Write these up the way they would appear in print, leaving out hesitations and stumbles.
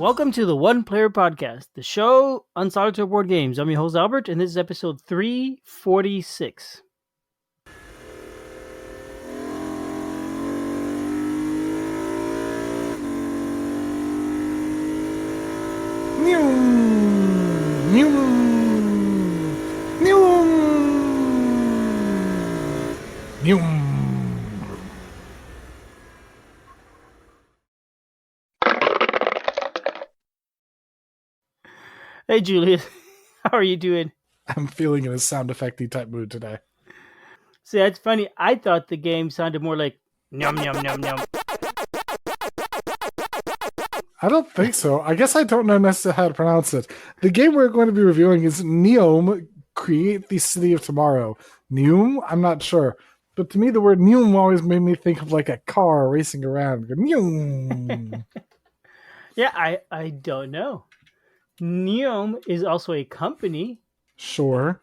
Welcome to the One Player Podcast, the show on solitaire board games. I'm your host Albert, and this is episode 346. Hey, Julius, how are you doing? I'm feeling in a sound effecty type mood today. See, that's funny. I thought the game sounded more like "Nyum Nyum Nyum Nyum." I don't think so. I guess I don't know necessarily how to pronounce it. The game we're going to be reviewing is NEOM, Create the City of Tomorrow. NEOM? I'm not sure. But to me, the word NEOM always made me think of like a car racing around. NEOM. Yeah, I don't know. NEOM is also a company. Sure,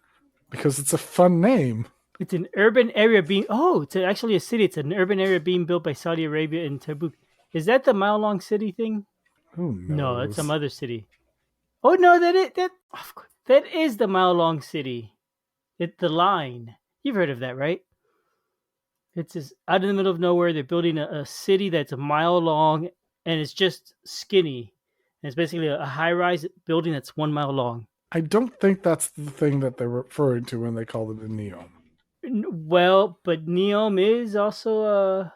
because it's a fun name. It's an urban area it's actually a city. It's an urban area being built by Saudi Arabia and Tabuk. Is that the mile-long city thing? Who knows? No, that's some other city. Oh no, that is the mile-long city. The line. You've heard of that, right? It's just out in the middle of nowhere. They're building a city that's a mile long, and it's just skinny. And it's basically a high-rise building that's 1 mile long. I don't think that's the thing that they're referring to when they call it a NEOM. Well, but NEOM is also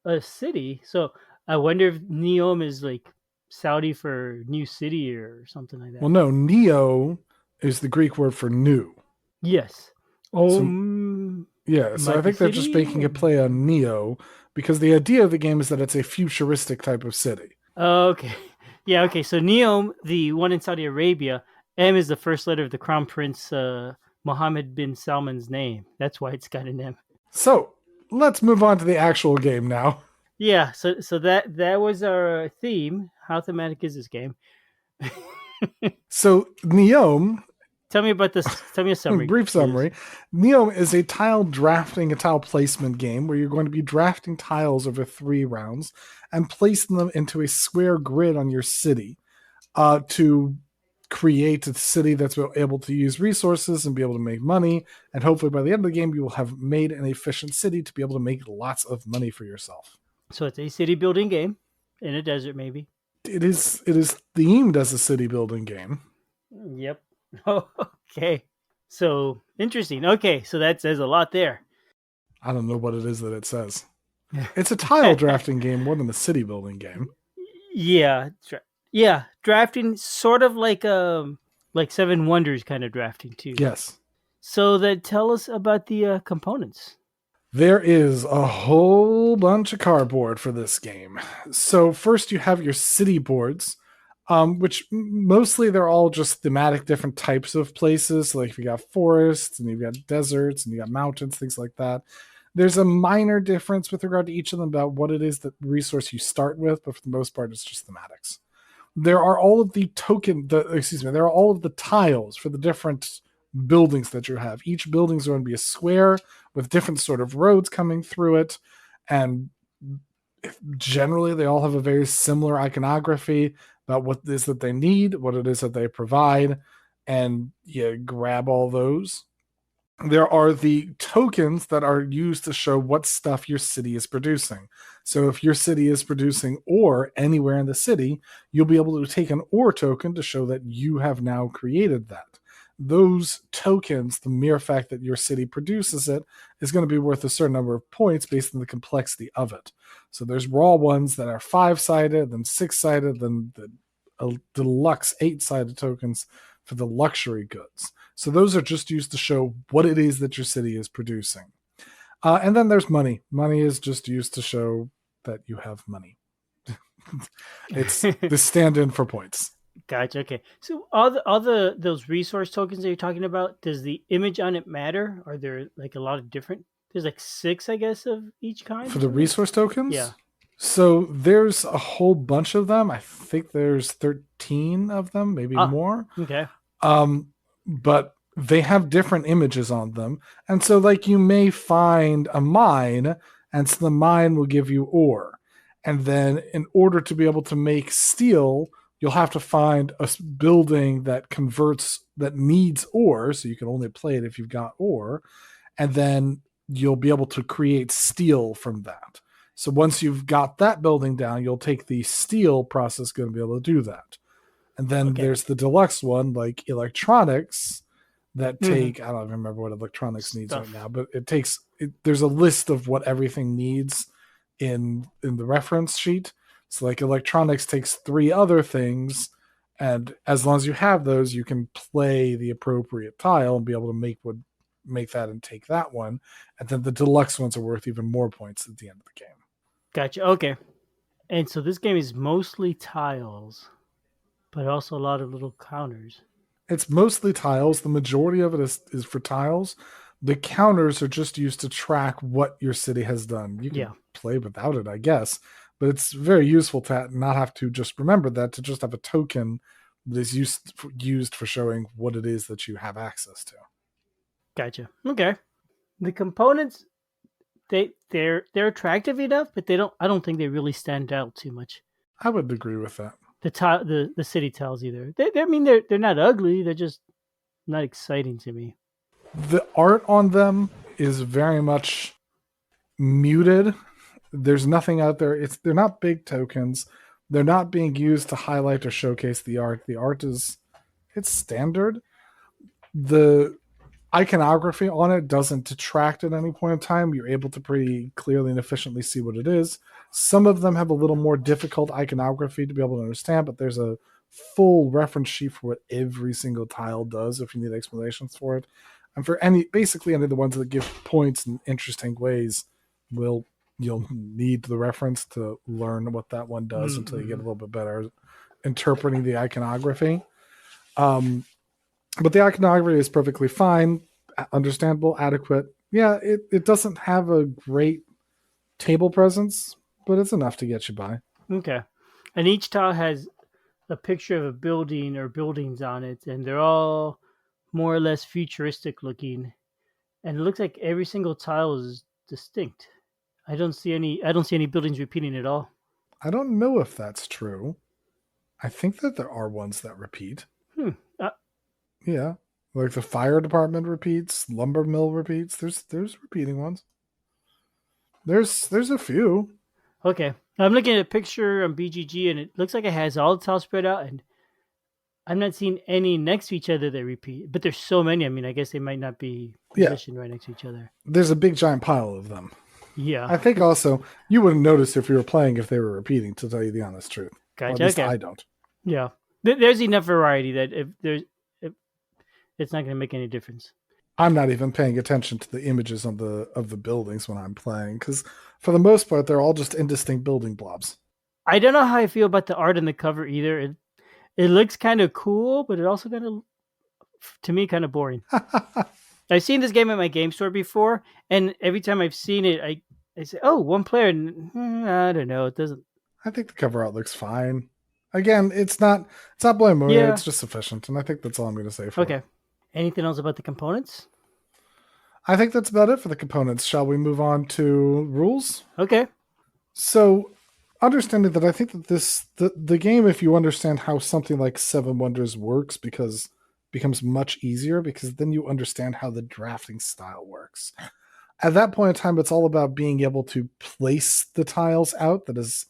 a city, so I wonder if NEOM is like Saudi for new city or something like that. Well, no, Neo is the Greek word for new. Yes. Yeah, so I think they're just making a play on Neo because the idea of the game is that it's a futuristic type of city. Okay. Yeah, okay. So NEOM, the one in Saudi Arabia, M is the first letter of the Crown Prince Mohammed bin Salman's name. That's why it's got an M. So let's move on to the actual game now. Yeah, so that was our theme. How thematic is this game? So NEOM. Tell me about this. Tell me a summary. Brief summary. NEOM is a tile drafting, a tile placement game where you're going to be drafting tiles over 3 rounds and placing them into a square grid on your city to create a city that's able to use resources and be able to make money. And hopefully by the end of the game, you will have made an efficient city to be able to make lots of money for yourself. So it's a city building game in a desert, maybe. It is themed as a city building game. Yep. Oh, okay. So interesting. Okay, so that says a lot there. I don't know what it is that it says. It's a tile drafting game more than a city building game. Yeah, drafting sort of like Seven Wonders kind of drafting too. Yes. So then tell us about the components. There is a whole bunch of cardboard for this game. So first you have your city boards, which mostly they're all just thematic different types of places. Like you got forests and you've got deserts and you got mountains, things like that. There's a minor difference with regard to each of them about what it is that resource you start with, but for the most part, it's just thematics. There are all of the there are all of the tiles for the different buildings that you have. Each building is going to be a square with different sort of roads coming through it. And generally, they all have a very similar iconography about what it is that they need, what it is that they provide, and you grab all those. There are the tokens that are used to show what stuff your city is producing. So if your city is producing ore anywhere in the city, you'll be able to take an ore token to show that you have now created that. Those tokens, the mere fact that your city produces it, is going to be worth a certain number of points based on the complexity of it. So there's raw ones that are 5-sided, then 6-sided, then the deluxe 8-sided tokens for the luxury goods. So those are just used to show what it is that your city is producing. And then there's money. Money is just used to show that you have money. It's the stand-in for points. Gotcha. Okay. So all those resource tokens that you're talking about, does the image on it matter? Are there like a lot of different? There's like 6, I guess, of each kind. For the resource tokens? Yeah. So there's a whole bunch of them. I think there's 13 of them, maybe more. Okay. But they have different images on them. And so like you may find a mine, and so the mine will give you ore. And then in order to be able to make steel, you'll have to find a building that needs ore, so you can only play it if you've got ore, and then you'll be able to create steel from that. So once you've got that building down, you'll take the steel process going to be able to do that. And then Okay. there's the deluxe one, like electronics, that Mm-hmm. take, I don't remember what electronics needs right now, Stuff. but there's a list of what everything needs in the reference sheet. So like electronics takes 3 other things, and as long as you have those, you can play the appropriate tile and be able to make that and take that one. And then the deluxe ones are worth even more points at the end of the game. Gotcha. Okay. And so this game is mostly tiles, but also a lot of little counters. It's mostly tiles. The majority of it is for tiles. The counters are just used to track what your city has done. You could Yeah. play without it, I guess, but it's very useful to not have to just remember that, to just have a token that is used for showing what it is that you have access to. Gotcha. Okay. The components they're attractive enough, but they don't. I don't think they really stand out too much. I would agree with that. The city tiles either. I mean they're not ugly. They're just not exciting to me. The art on them is very much muted. There's nothing out there. They're not big tokens. They're not being used to highlight or showcase the art. The art it's standard. The iconography on it doesn't detract at any point in time. You're able to pretty clearly and efficiently see what it is. Some of them have a little more difficult iconography to be able to understand, but there's a full reference sheet for what every single tile does if you need explanations for it. And for basically any of the ones that give points in interesting ways, you'll need the reference to learn what that one does until you get a little bit better interpreting the iconography. But the iconography is perfectly fine, understandable, adequate. Yeah, it doesn't have a great table presence, but it's enough to get you by. Okay. And each tile has a picture of a building or buildings on it, and they're all more or less futuristic looking. And it looks like every single tile is distinct. I don't see any buildings repeating at all. I don't know if that's true. I think that there are ones that repeat. Hmm. Yeah. Like the fire department repeats, lumber mill repeats. There's repeating ones. There's a few. Okay. I'm looking at a picture on BGG, and it looks like it has all the tiles spread out, and I'm not seeing any next to each other that repeat. But there's so many. I mean, I guess they might not be Yeah. positioned right next to each other. There's a big giant pile of them. Yeah. I think also you wouldn't notice if you were playing if they were repeating, to tell you the honest truth. Or at Gotcha. least Okay. I don't. Yeah. There's enough variety that if it's not going to make any difference. I'm not even paying attention to the images of the buildings when I'm playing, because for the most part they're all just indistinct building blobs. I don't know how I feel about the art on the cover either. It looks kind of cool, but it also kind of, to me, kind of boring. I've seen this game at my game store before, and every time I've seen it, I say, "Oh, one player." I don't know. It doesn't. I think the cover art looks fine. Again, it's not blameworthy. Yeah. It's just sufficient, and I think that's all I'm going to say for Okay. it. Anything else about the components? I think that's about it for the components. Shall we move on to rules? Okay. So, understanding that, I think that the game, if you understand how something like Seven Wonders works, becomes much easier, because then you understand how the drafting style works. At that point in time, it's all about being able to place the tiles out. That is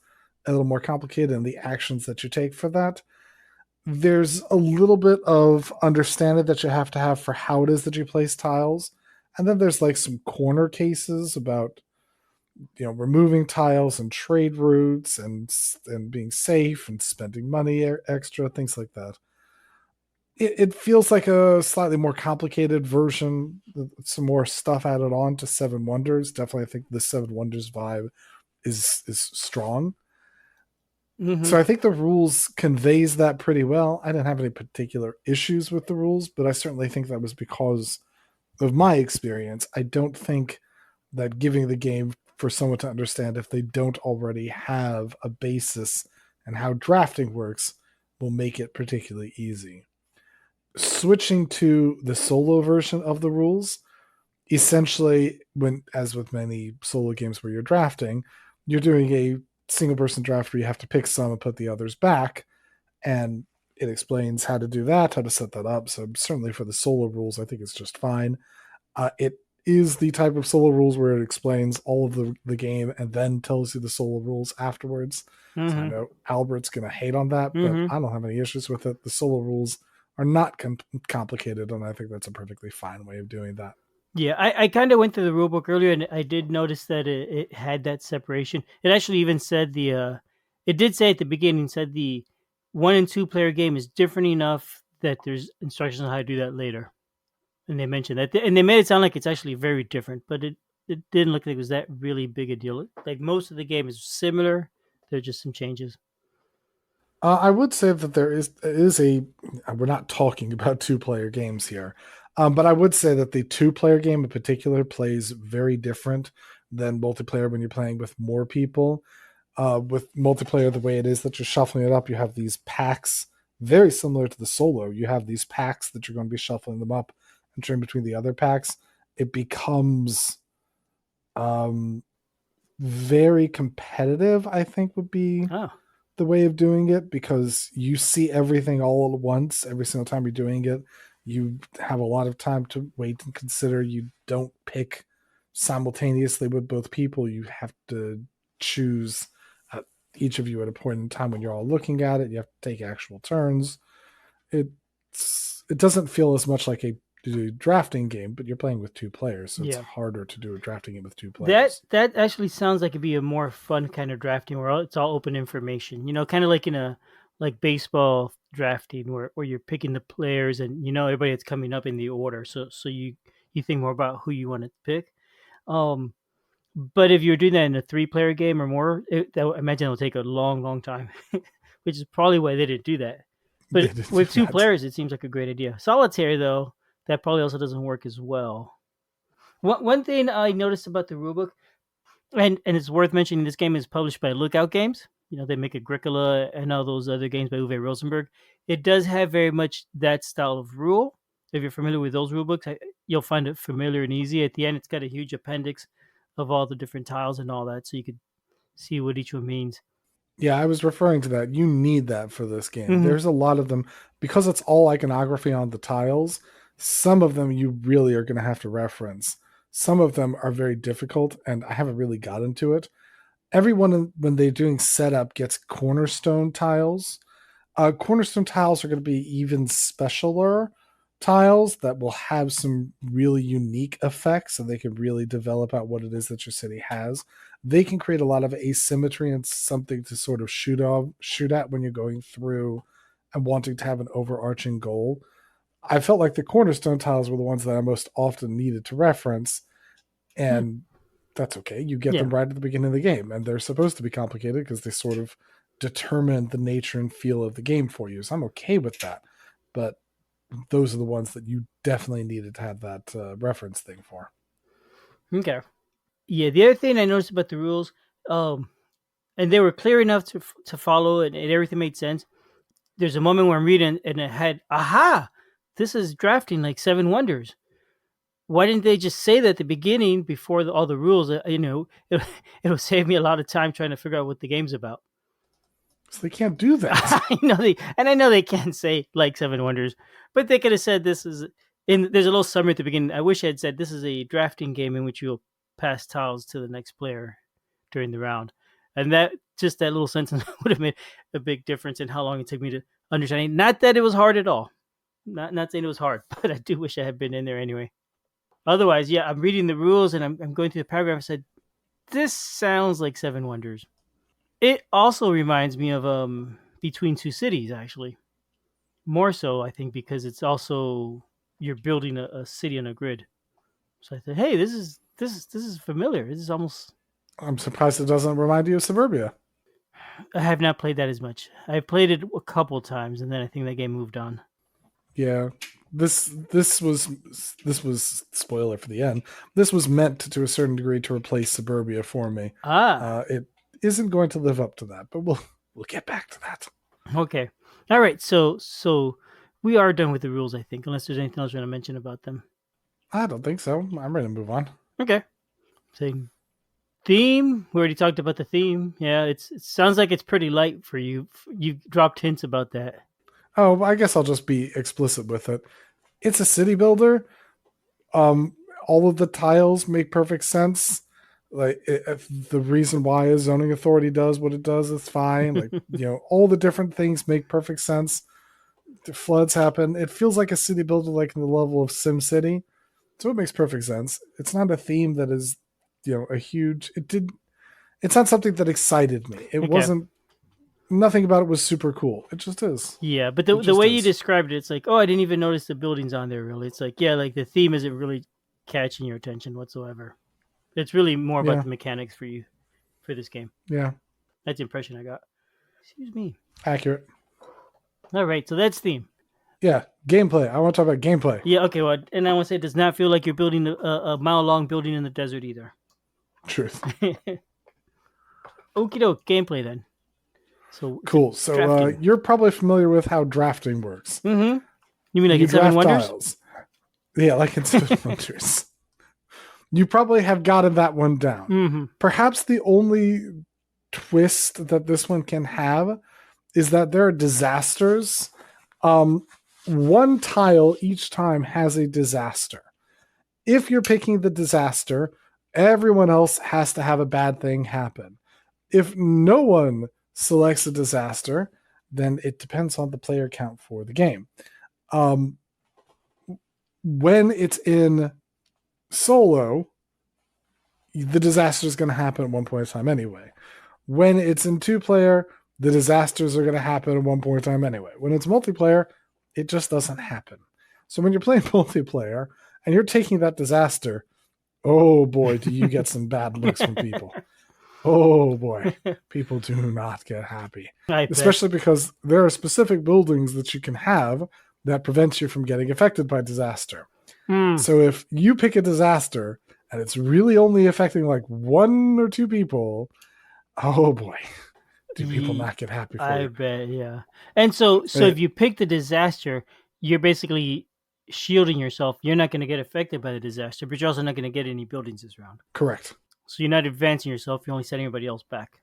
a little more complicated, and the actions that you take for that. There's a little bit of understanding that you have to have for how it is that you place tiles. And then there's like some corner cases about, removing tiles and trade routes and being safe and spending money extra, things like that. It feels like a slightly more complicated version, some more stuff added on to Seven Wonders. Definitely, I think the Seven Wonders vibe is strong. Mm-hmm. So I think the rules conveys that pretty well. I didn't have any particular issues with the rules, but I certainly think that was because of my experience. I don't think that giving the game for someone to understand, if they don't already have a basis and how drafting works, will make it particularly easy. Switching to the solo version of the rules, essentially, as with many solo games where you're drafting, you're doing a single person draft where you have to pick some and put the others back. and it explains how to do that, how to set that up. So certainly for the solo rules, I think it's just fine. It is the type of solo rules where it explains all of the game and then tells you the solo rules afterwards. So I Mm-hmm. know Albert's going to hate on that, but Mm-hmm. I don't have any issues with it. The solo rules are not complicated, and I think that's a perfectly fine way of doing that. Yeah, I kind of went through the rulebook earlier, and I did notice that it had that separation. It actually even said it did say at the beginning, said the 1 and 2 player game is different enough that there's instructions on how to do that later. And they mentioned that, and they made it sound like it's actually very different, but it didn't look like it was that really big a deal. Like most of the game is similar. There's just some changes. I would say that there is a. We're not talking about two-player games here, but I would say that the two-player game in particular plays very different than multiplayer when you're playing with more people. With multiplayer, the way it is that you're shuffling it up, you have these packs, very similar to the solo. You have these packs that you're going to be shuffling them up and turn between the other packs. It becomes um, very competitive, I think would be Oh, the way of doing it, because you see everything all at once every single time you're doing it. You have a lot of time to wait and consider. You don't pick simultaneously with both people. You have to choose uh, each of you at a point in time when you're all looking at it. You have to take actual turns. It doesn't feel as much like a drafting game, but you're playing with two players, so it's yeah. harder to do a drafting game with two That players. that actually sounds like it'd be a more fun kind of drafting where it's all open information. Kind of like in a like baseball drafting where you're picking the players and everybody that's coming up in the order. So you think more about who you want to pick. Um, but if you're doing that in a 3 player game or more, I imagine it'll take a long, long time, which is probably why they didn't do that. They But did do with two that. players, it seems like a great idea. Solitaire though, that probably also doesn't work as well. One thing I noticed about the rulebook, and it's worth mentioning, this game is published by Lookout Games. They make Agricola and all those other games by Uwe Rosenberg. It does have very much that style of rule. If you're familiar with those rule books, you'll find it familiar and easy. At the end, it's got a huge appendix of all the different tiles and all that, so you could see what each one means. Yeah, I was referring to that. You need that for this game. Mm-hmm. There's a lot of them because it's all iconography on the tiles. Some of them you really are going to have to reference. Some of them are very difficult, and I haven't really got into it. Everyone, when they're doing setup, gets cornerstone tiles. Cornerstone tiles are going to be even specialer tiles that will have some really unique effects, so they can really develop out what it is that your city has. They can create a lot of asymmetry and something to sort of shoot at when you're going through and wanting to have an overarching goal. I felt like the cornerstone tiles were the ones that I most often needed to reference, Hmm. and that's okay. You get Yeah. them right at the beginning of the game, and they're supposed to be complicated because they sort of determine the nature and feel of the game for you. So I'm okay with that. But those are the ones that you definitely needed to have that reference thing for. Okay. Yeah. The other thing I noticed about the rules, um, and they were clear enough to follow, and everything made sense. There's a moment where I'm reading, and it had, aha, this is drafting like Seven Wonders. Why didn't they just say that at the beginning before all the rules? It'll save me a lot of time trying to figure out what the game's about. So they can't do that. I know they can't say like Seven Wonders, but they could have said this is in. There's a little summary at the beginning. I wish I had said this is a drafting game in which you'll pass tiles to the next player during the round, and that little sentence would have made a big difference in how long it took me to understand it. Not that it was hard at all. Not saying it was hard, but I do wish I had been in there anyway. Otherwise, yeah, I'm reading the rules and I'm going through the paragraph. I said, this sounds like Seven Wonders. It also reminds me of Between Two Cities, actually. More so, I think, because it's also you're building a city on a grid. So I said, hey, this is familiar. This is almost. I'm surprised it doesn't remind you of Suburbia. I have not played that as much. I played it a couple times, and then I think that game moved on. Yeah. This was spoiler for the end. This was meant to a certain degree to replace Suburbia for me. Ah, It isn't going to live up to that, but we'll get back to that. okay, all right. So we are done with the rules, I think, unless there's anything else you want to mention about them. I don't think so. I'm ready to move on. Okay. Saying Theme. We already talked about the theme. Yeah, it sounds like it's pretty light for you. You dropped hints about that. Oh, I guess I'll just be explicit with it. It's a city builder. All of the tiles make perfect sense. Like the reason why a zoning authority does what it does is fine. Like all the different things make perfect sense. The floods happen. It feels like a city builder, like in the level of SimCity, so it makes perfect sense. It's not a theme that is, a huge. It's not something that excited me. It Okay. wasn't. Nothing about it was super cool. It just is. Yeah, but the way you described it, it's like, oh, I didn't even notice the buildings on there. Really, it's like, yeah, like the theme isn't really catching your attention whatsoever. It's really more about Yeah. the mechanics for you for this game. Yeah. That's the impression I got. Excuse me. Accurate. All right, so that's theme. Yeah, gameplay. I want to talk about gameplay. Yeah, okay. Well, and I want to say it does not feel like you're building a mile-long building in the desert either. Truth. Okie doke. Gameplay then. So cool. So you're probably familiar with how drafting works. Mm-hmm. You mean like in Seven Wonders? Tiles. Yeah, like in Seven Wonders. You probably have gotten that one down. Mm-hmm. Perhaps the only twist that this one can have is that there are disasters. One tile each time has a disaster. If you're picking the disaster, everyone else has to have a bad thing happen. If no one selects a disaster, then it depends on the player count for the game. When it's in solo, the disaster is going to happen at one point in time anyway. When it's in 2-player, the disasters are going to happen at one point in time anyway. When it's multiplayer, it just doesn't happen. So when you're playing multiplayer and you're taking that disaster, oh boy, do you get some bad looks from people. Oh boy, people do not get happy. Especially because there are specific buildings that you can have that prevents you from getting affected by disaster. So if you pick a disaster and it's really only affecting like 1 or 2 people, oh boy, do people not get happy for you. I bet, yeah. And so if you pick the disaster, you're basically shielding yourself. You're not going to get affected by the disaster, but you're also not going to get any buildings this round. Correct. So you're not advancing yourself. You're only setting everybody else back.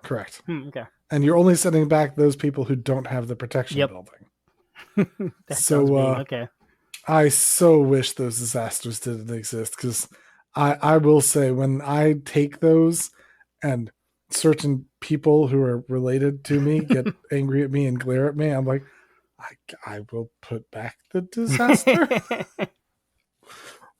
Correct. Okay. And you're only setting back those people who don't have the protection building. So okay. I so wish those disasters didn't exist, because I will say, when I take those and certain people who are related to me get angry at me and glare at me, I'm like, I will put back the disaster.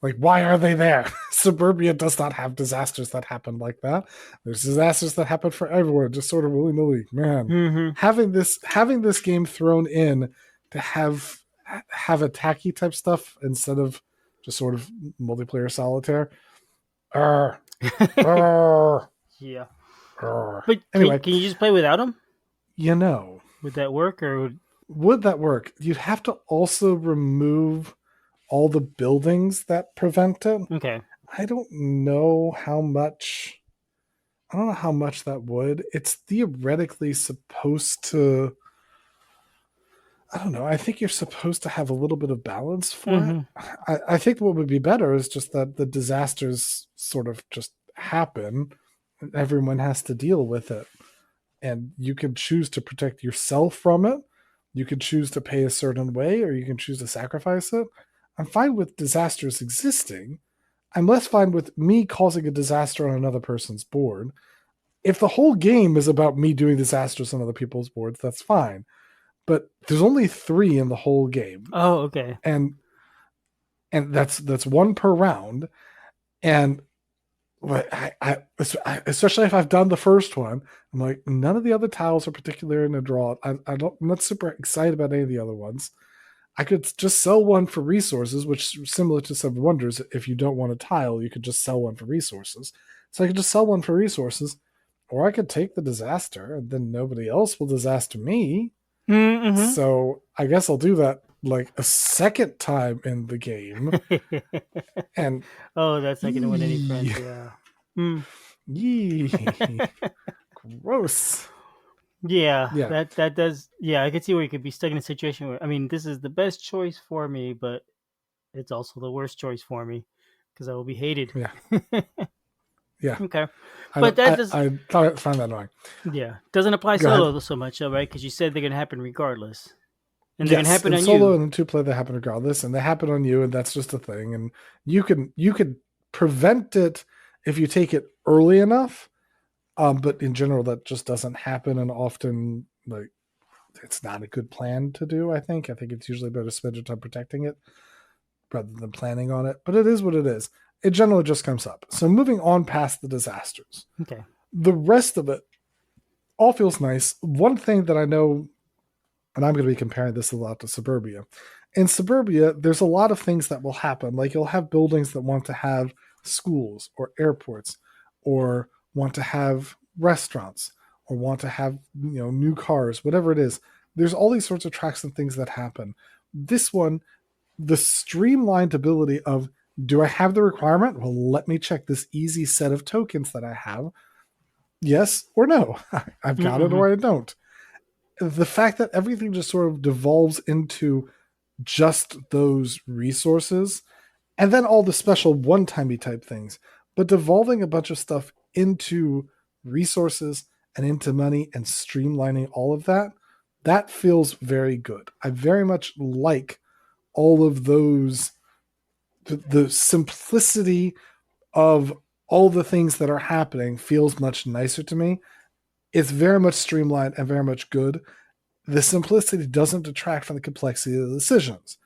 Like, why are they there? Suburbia does not have disasters that happen like that. There's disasters that happen for everyone, just sort of willy-nilly. Man, having this game thrown in to have attacky type stuff instead of just sort of multiplayer solitaire. Yeah. But anyway, can you just play without them? Would that work, or would that work? You'd have to also remove all the buildings that prevent it. Okay. I don't know how much that would. It's theoretically supposed to. I don't know. I think you're supposed to have a little bit of balance for it. I think what would be better is just that the disasters sort of just happen and everyone has to deal with it. And you can choose to protect yourself from it. You can choose to pay a certain way, or you can choose to sacrifice it. I'm fine with disasters existing. I'm less fine with me causing a disaster on another person's board. If the whole game is about me doing disasters on other people's boards, that's fine. But there's only 3 in the whole game. Oh, okay. And that's 1 per round. And I especially if I've done the first one, I'm like, none of the other tiles are particularly in a draw. I'm not super excited about any of the other ones. I could just sell one for resources, which is similar to Seven Wonders. If you don't want a tile, you could just sell one for resources. So I could just sell one for resources, or I could take the disaster, and then nobody else will disaster me. Mm-hmm. So I guess I'll do that like a second time in the game. And that's not gonna win any friends. Yeah. Gross. Yeah, that does. Yeah, I could see where you could be stuck in a situation where, I mean, this is the best choice for me, but it's also the worst choice for me because I will be hated. Yeah. Yeah, Okay, I but don't. that does, I thought I found that annoying. yeah, doesn't apply Go ahead. solo so much, though, right? Because you said they're gonna happen regardless, and they're gonna Yes, happen in on solo you. and in two player they happen regardless, and they happen on you, and that's just a thing. And you could prevent it if you take it early enough. But in general, that just doesn't happen, and often like it's not a good plan to do. I think it's usually better to spend your time protecting it rather than planning on it. But it is what it is. It generally just comes up. So moving on past the disasters, Okay. the rest of it all feels nice. One thing that I know, and I'm going to be comparing this a lot to Suburbia. In Suburbia, there's a lot of things that will happen. Like you'll have buildings that want to have schools or airports or want to have restaurants or want to have, new cars, whatever it is. There's all these sorts of tracks and things that happen. This one, the streamlined ability of, do I have the requirement? Well, let me check this easy set of tokens that I have. Yes or no. I've got it Mm-hmm. or I don't. The fact that everything just sort of devolves into just those resources and then all the special one-timey type things, but devolving a bunch of stuff into resources and into money and streamlining all of that, that feels very good. I very much like all of those, the simplicity of all the things that are happening feels much nicer to me. It's very much streamlined and very much good. The simplicity doesn't detract from the complexity of the decisions.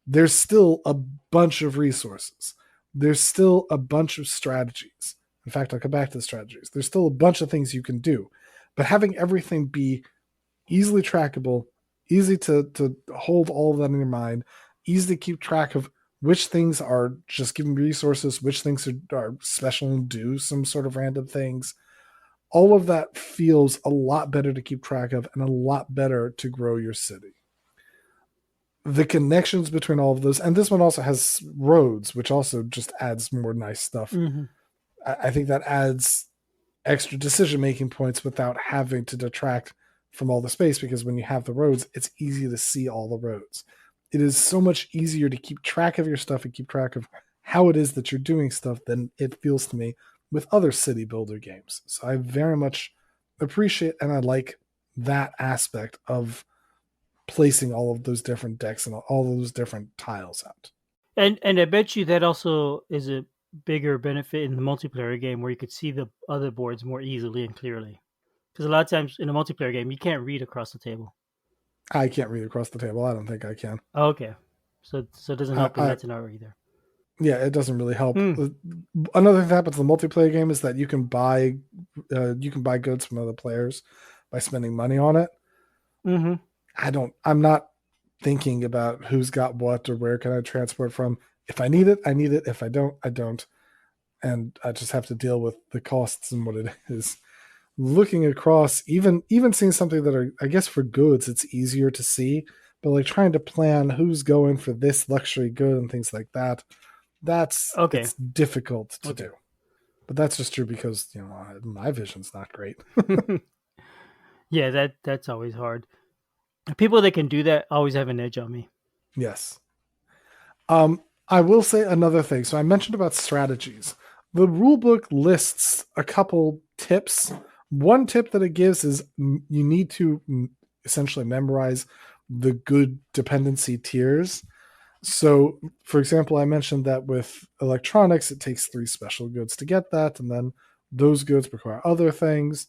There's still a bunch of resources. There's still a bunch of strategies. In fact, I'll come back to the strategies. There's still a bunch of things you can do. But having everything be easily trackable, easy to hold all of that in your mind, easy to keep track of which things are just giving resources, which things are special and do some sort of random things. All of that feels a lot better to keep track of and a lot better to grow your city. The connections between all of those, and this one also has roads, which also just adds more nice stuff. Mm-hmm. I think that adds extra decision making points without having to detract from all the space, because when you have the roads, it's easy to see all the roads. It is so much easier to keep track of your stuff and keep track of how it is that you're doing stuff than it feels to me with other city builder games. So I very much appreciate and I like that aspect of placing all of those different decks and all of those different tiles out. And I bet you that also is a bigger benefit in the multiplayer game where you could see the other boards more easily and clearly. Because a lot of times in a multiplayer game, you can't read across the table. I can't read across the table. I don't think I can. Oh, okay, so it doesn't help in I that scenario either. Yeah, it doesn't really help. Hmm. Another thing that happens in the multiplayer game is that you can buy goods from other players by spending money on it. Mm-hmm. I'm not thinking about who's got what or where can I transport from. If I need it, I need it. If I don't, I don't. And I just have to deal with the costs and what it is. Looking across, even seeing something that are, I guess, for goods, it's easier to see. But like trying to plan who's going for this luxury good and things like that, Okay. it's difficult to Okay. do. But that's just true because my vision's not great. Yeah, that's always hard. People that can do that always have an edge on me. Yes. I will say another thing. So I mentioned about strategies. The rulebook lists a couple tips. One tip that it gives is you need to essentially memorize the good dependency tiers. So, for example, I mentioned that with electronics, it takes 3 special goods to get that, and then those goods require other things.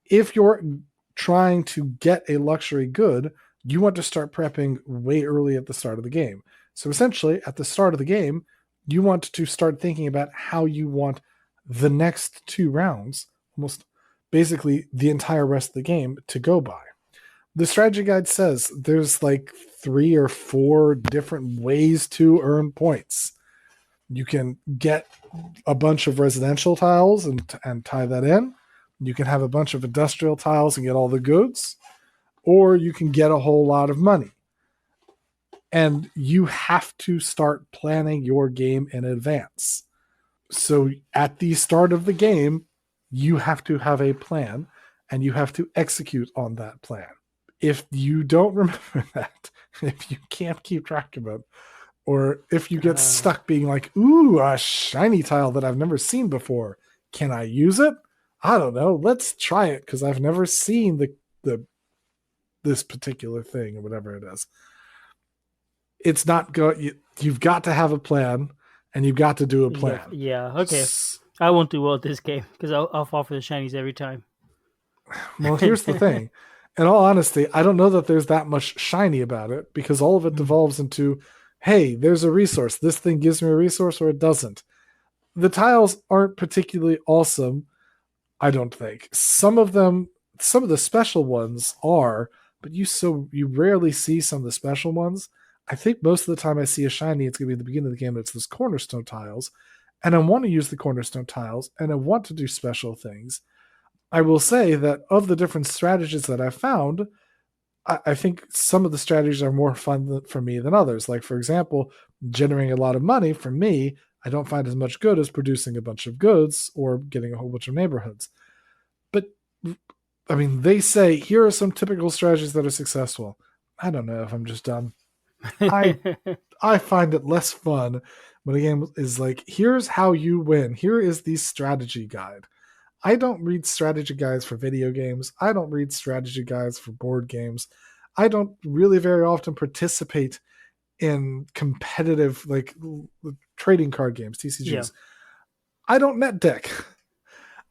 If you're trying to get a luxury good, you want to start prepping way early at the start of the game. So essentially, at the start of the game, you want to start thinking about how you want the next 2 rounds, almost basically the entire rest of the game, to go by. The strategy guide says there's like 3 or 4 different ways to earn points. You can get a bunch of residential tiles and tie that in. You can have a bunch of industrial tiles and get all the goods, or you can get a whole lot of money. And you have to start planning your game in advance. So at the start of the game, you have to have a plan and you have to execute on that plan. If you don't remember that, if you can't keep track of it, or if you get stuck being like, ooh, a shiny tile that I've never seen before, Can I use it? I don't know. Let's try it because I've never seen the this particular thing or whatever it is. It's not you've got to have a plan and you've got to do a plan. Yeah. Okay. I won't do well at this game because I'll fall for the shinies every time. Well, here's the thing. In all honesty, I don't know that there's that much shiny about it because all of it devolves into, hey, there's a resource. This thing gives me a resource or it doesn't. The tiles aren't particularly awesome, I don't think. Some of the special ones are, but you rarely see some of the special ones. I think most of the time I see a shiny, it's going to be at the beginning of the game. It's those cornerstone tiles, and I want to use the cornerstone tiles, and I want to do special things. I will say that of the different strategies that I've found, I think some of the strategies are more fun for me than others. Like, for example, generating a lot of money for me, I don't find as much good as producing a bunch of goods or getting a whole bunch of neighborhoods. But, I mean, they say, here are some typical strategies that are successful. I don't know if I'm just dumb. I find it less fun when a game is like, here's how you win. Here is the strategy guide. I don't read strategy guides for video games. I don't read strategy guides for board games. I don't really very often participate in competitive like trading card games, TCGs. Yeah. I don't net deck.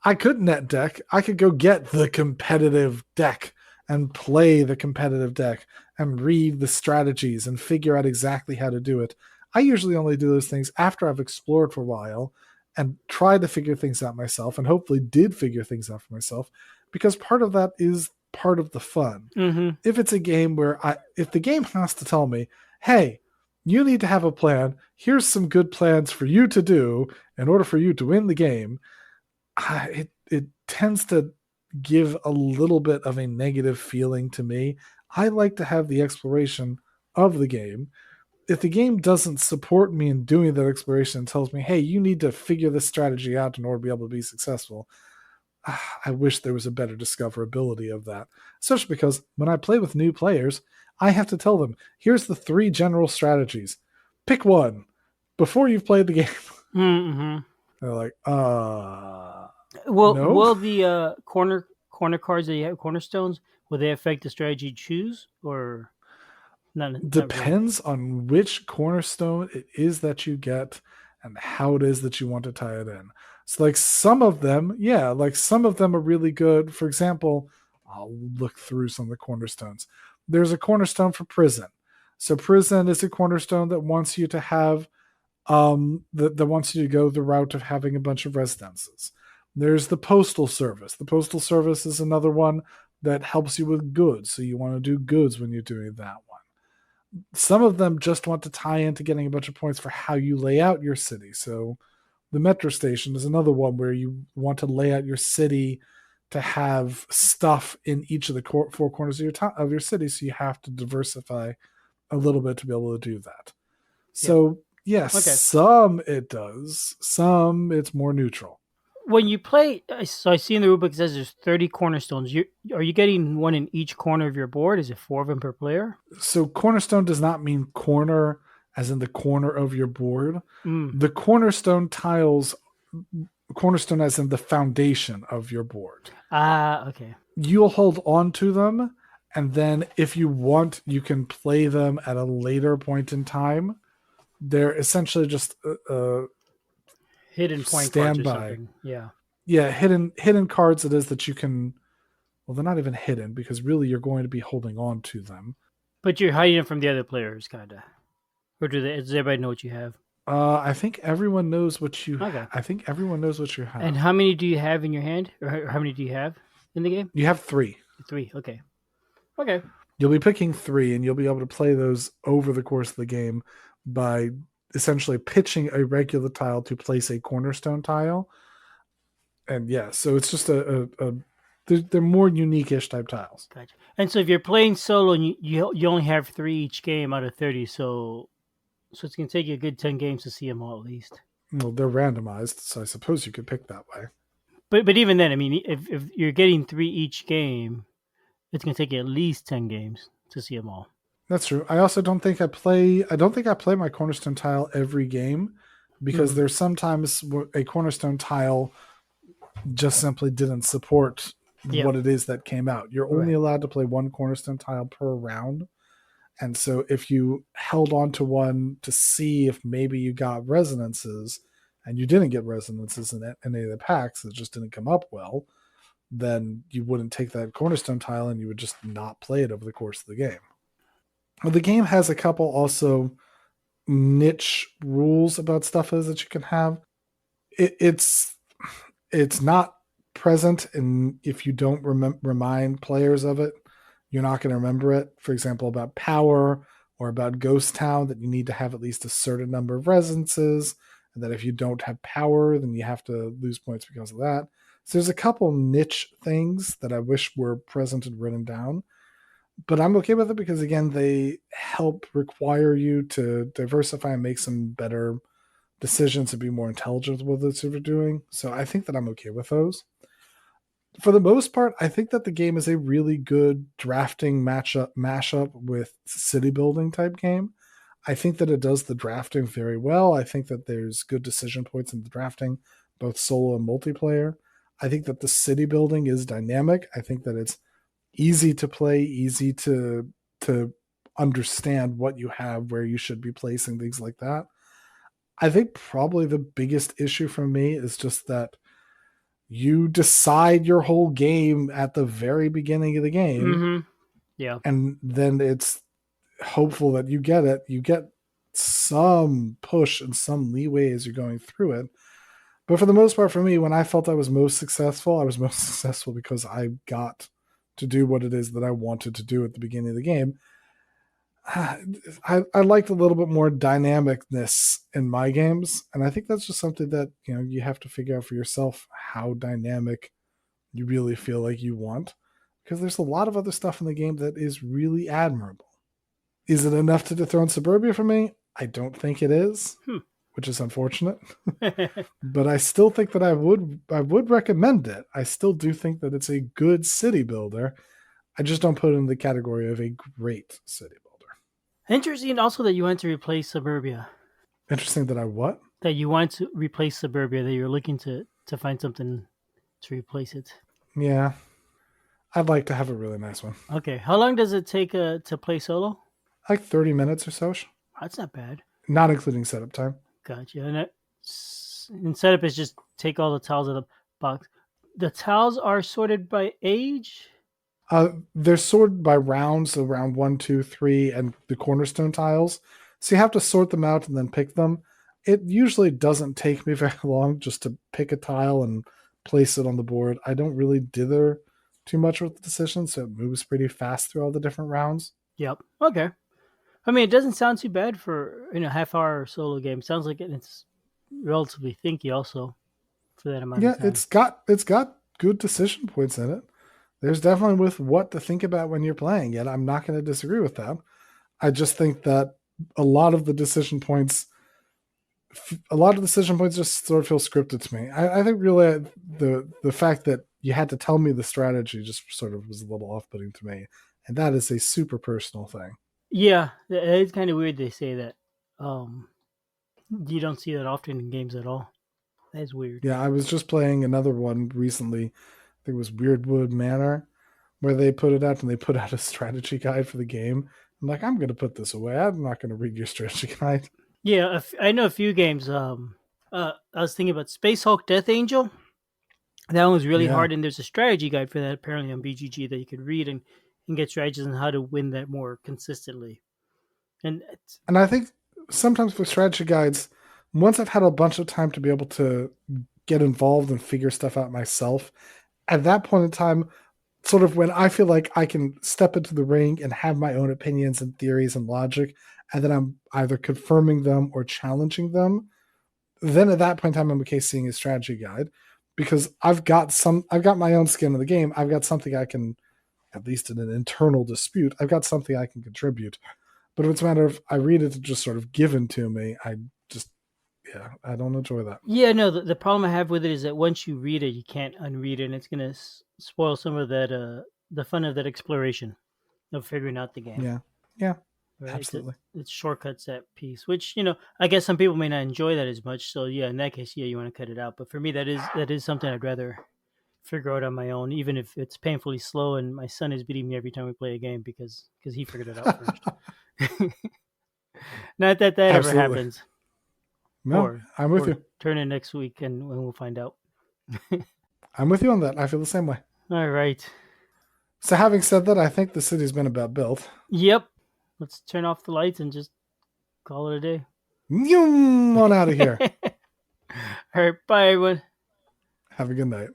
I could net deck. I could go get the competitive deck and play the competitive deck and read the strategies and figure out exactly how to do it. I usually only do those things after I've explored for a while and tried to figure things out myself, and hopefully did figure things out for myself, because part of that is part of the fun. Mm-hmm. If it's a game where if the game has to tell me, hey, you need to have a plan, here's some good plans for you to do in order for you to win the game, it tends to give a little bit of a negative feeling to me. I like to have the exploration of the game. If the game doesn't support me in doing that exploration and tells me, hey, you need to figure this strategy out in order to be able to be successful, I wish there was a better discoverability of that. Especially because when I play with new players, I have to tell them, here's the 3 general strategies. Pick one before you've played the game. Mm-hmm. They're like, Will no? The corner cards that you have, cornerstones, will they affect the strategy you choose, or not? Depends on which cornerstone it is that you get and how it is that you want to tie it in. So like some of them are really good. For example, I'll look through some of the cornerstones. There's a cornerstone for prison. So prison is a cornerstone that wants you to have that wants you to go the route of having a bunch of residences. There's the postal service. The postal service is another one that helps you with goods. So you want to do goods when you're doing that one. Some of them just want to tie into getting a bunch of points for how you lay out your city. So the metro station is another one where you want to lay out your city to have stuff in each of the 4 corners of your city. So you have to diversify a little bit to be able to do that. So yes, okay. Some it does, some it's more neutral. When you play, so I see in the rulebook it says there's 30 cornerstones. Are you getting one in each corner of your board? Is it 4 of them per player? So cornerstone does not mean corner as in the corner of your board. The cornerstone tiles, cornerstone as in the foundation of your board. Okay. You'll hold on to them, and then if you want, you can play them at a later point in time. They're essentially just hidden point cards or something. Yeah, hidden cards it is that you can. Well, they're not even hidden because really you're going to be holding on to them. But you're hiding them from the other players, kind of. Or does everybody know what you have? I think everyone knows what you. Okay. I think everyone knows what you have. And how many do you have in your hand, or how many do you have in the game? You have 3. 3. Okay. You'll be picking 3, and you'll be able to play those over the course of the game by essentially pitching a regular tile to place a cornerstone tile. And yeah, so it's just they're more unique-ish type tiles. Gotcha. And so if you're playing solo and you only have 3 each game out of 30, so it's going to take you a good 10 games to see them all at least. Well, they're randomized, so I suppose you could pick that way. But even then, I mean, if you're getting 3 each game, it's going to take you at least 10 games to see them all. That's true. I also don't think I play my cornerstone tile every game, because there's sometimes a cornerstone tile just simply didn't support Yep. what it is that came out. You're only Right. allowed to play one cornerstone tile per round. And so if you held on to one to see if maybe you got resonances and you didn't get resonances in any of the packs, it just didn't come up well, then you wouldn't take that cornerstone tile and you would just not play it over the course of the game. Well, the game has a couple also niche rules about stuff that you can have. It's not present, and if you don't remind players of it, you're not going to remember it. For example, about power or about Ghost Town, that you need to have at least a certain number of resonances, and that if you don't have power, then you have to lose points because of that. So there's a couple niche things that I wish were present and written down, but I'm okay with it because again, they help require you to diversify and make some better decisions and be more intelligent with what you're doing. So I think that I'm okay with those. For the most part, I think that the game is a really good drafting mashup with city building type game. I think that it does the drafting very well. I think that there's good decision points in the drafting, both solo and multiplayer. I think that the city building is dynamic. I think that it's easy to play, easy to understand what you have, where you should be placing things like that. I think probably the biggest issue for me is just that you decide your whole game at the very beginning of the game, Mm-hmm. Yeah. and then it's hopeful that you get it. You get some push and some leeway as you're going through it. But for the most part, for me, when I felt I was most successful because I got to do what it is that I wanted to do at the beginning of the game. I liked a little bit more dynamicness in my games, and I think that's just something that you have to figure out for yourself how dynamic you really feel like you want, because there's a lot of other stuff in the game that is really admirable. Is it enough to dethrone Suburbia for me? I don't think it is, Hmm. which is unfortunate. But I still think that I would recommend it. I still do think that it's a good city builder. I just don't put it in the category of a great city builder. Interesting also that you went to replace Suburbia. Interesting that I what? That you want to replace Suburbia, that you're looking to find something to replace it. Yeah, I'd like to have a really nice one. Okay. How long does it take to play solo? Like 30 minutes or so, That's not bad. not including setup time. Gotcha. And setup is just take all the tiles out of the box. The tiles are sorted by age. They're sorted by rounds, so round one, two, three, and the cornerstone tiles. So you have to sort them out and then pick them. It usually doesn't take me very long just to pick a tile and place it on the board. I don't really dither too much with the decision, so it moves pretty fast through all the different rounds. Yep. Okay. I mean, it doesn't sound too bad for half-hour solo game. Sounds like it's relatively thinky also for that amount of Yeah, time. it's got good decision points in it. There's definitely with what to think about when you're playing it. I'm not going to disagree with that. I just think that a lot of the decision points just sort of feel scripted to me. I think really the fact that you had to tell me the strategy just sort of was a little off-putting to me, and that is a super personal thing. Yeah, it's kind of weird they say that. Um, you don't see that often in games at all. That's weird. Yeah, I was just playing another one recently. I think it was Weirdwood Manor, where they put it out and they put out a strategy guide for the game. I'm like, I'm going to put this away. I'm not going to read your strategy guide. Yeah, I know a few games. I was thinking about Space Hulk Death Angel. That one was really Yeah, hard, and there's a strategy guide for that apparently on BGG that you could read and get strategies on how to win that more consistently. And and I think sometimes with strategy guides, once I've had a bunch of time to be able to get involved and figure stuff out myself, at that point in time, sort of when I feel like I can step into the ring and have my own opinions and theories and logic, and then I'm either confirming them or challenging them, then at that point in time, I'm okay seeing a strategy guide because I've got my own skin in the game. I've got something I can, at least in an internal dispute, I've got something I can contribute. But if it's a matter of I read it to just sort of given to me, just, yeah, I don't enjoy that. yeah, no, the problem I have with it is that once you read it, you can't unread it, and it's gonna spoil some of that the fun of that exploration of figuring out the game. Yeah, yeah, Right? absolutely. It shortcuts that piece, which I guess some people may not enjoy that as much. So yeah, in that case, yeah, you want to cut it out. But for me, that is something I'd rather. figure out on my own, even if it's painfully slow. And my son is beating me every time we play a game because he figured it out first. Not that ever Absolutely. happens. No, I'm with you. Turn in next week and we'll find out. I'm with you on that. I feel the same way. All right. So having said that, I think the city's been about built. Yep. Let's turn off the lights and just call it a day. On out of here. All right. Bye, everyone. Have a good night.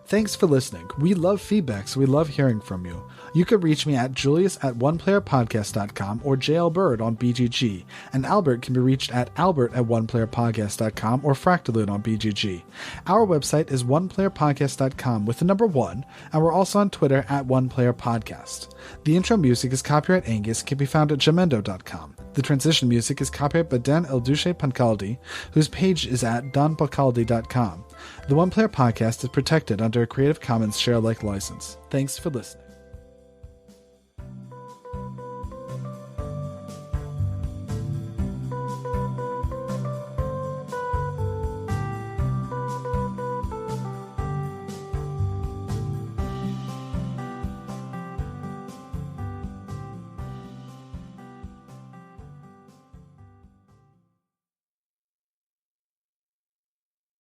Thanks for listening. We love feedback, so we love hearing from you. You can reach me at julius@oneplayerpodcast.com or JLBird on BGG, and Albert can be reached at albert@oneplayerpodcast.com or Fractalute on BGG. Our website is oneplayerpodcast.com with the number 1, and we're also on Twitter at oneplayerpodcast. The intro music is copyright Angus, can be found at jamendo.com. The transition music is copyright by Dan Elduce Pancaldi, whose page is at donpancaldi.com. The One Player Podcast is protected under a Creative Commons share-alike license. Thanks for listening.